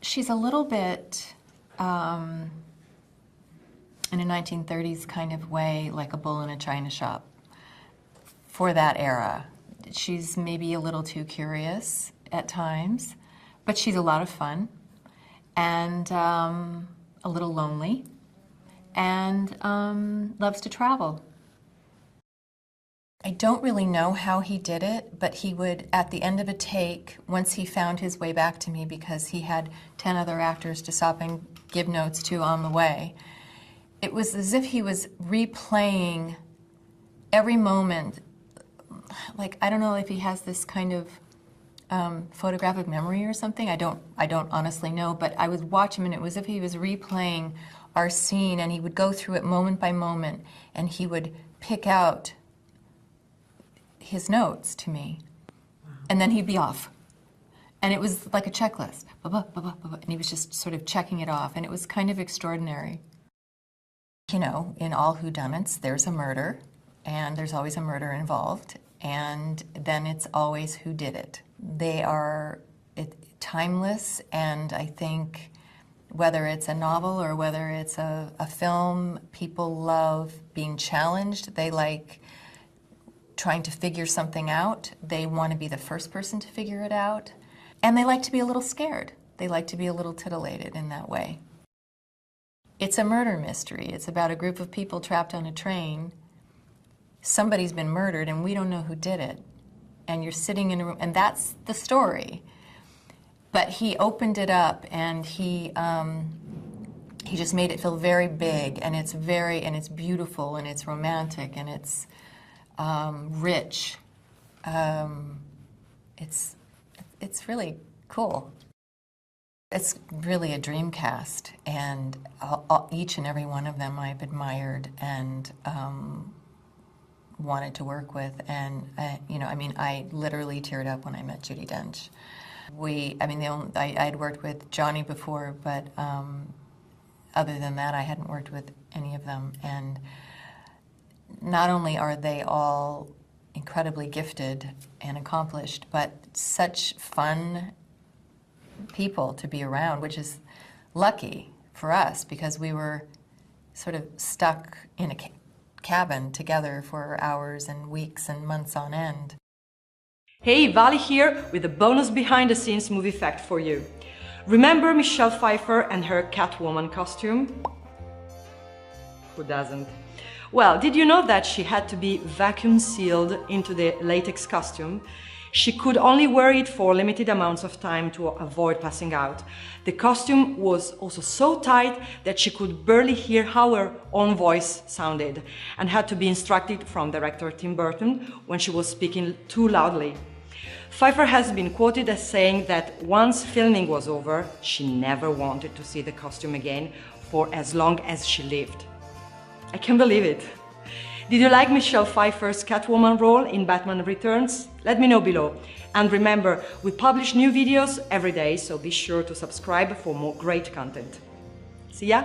She's a little bit, in a 1930s kind of way, like a bull in a china shop for that era. She's maybe a little too curious at times, but she's a lot of fun and a little lonely and loves to travel. I don't really know how he did it, but he would, at the end of a take, once he found his way back to me because he had 10 other actors to stop and give notes to on the way, it was as if he was replaying every moment. Like, I don't know if he has this kind of photographic memory or something. I don't honestly know, but I would watch him and it was as if he was replaying our scene, and he would go through it moment by moment, and he would pick out his notes to me, and then he'd be off. And it was like a checklist, and he was just sort of checking it off, and it was kind of extraordinary. You know, in all whodunits, there's a murder, and there's always a murder involved, and then it's always who did it. They are timeless, and I think whether it's a novel or whether it's a film, people love being challenged. They like trying to figure something out. They want to be the first person to figure it out. And they like to be a little scared. They like to be a little titillated in that way. It's a murder mystery. It's about a group of people trapped on a train. Somebody's been murdered and we don't know who did it. And you're sitting in a room, and that's the story. But he opened it up, and he just made it feel very big, and it's beautiful, and it's romantic, and it's rich. It's really cool. It's really a dream cast, and each and every one of them I've admired and wanted to work with, and you know, I mean, I literally teared up when I met Judi Dench. I'd worked with Johnny before, but other than that, I hadn't worked with any of them. And not only are they all incredibly gifted and accomplished, but such fun people to be around, which is lucky for us because we were sort of stuck in a cabin together for hours and weeks and months on end. Hey, Vali here with a bonus behind-the-scenes movie fact for you. Remember Michelle Pfeiffer and her Catwoman costume? Who doesn't? Well, did you know that she had to be vacuum sealed into the latex costume? She could only wear it for limited amounts of time to avoid passing out. The costume was also so tight that she could barely hear how her own voice sounded and had to be instructed from director Tim Burton when she was speaking too loudly. Pfeiffer has been quoted as saying that once filming was over, she never wanted to see the costume again for as long as she lived. I can't believe it. Did you like Michelle Pfeiffer's Catwoman role in Batman Returns? Let me know below. And remember, we publish new videos every day, so be sure to subscribe for more great content. See ya!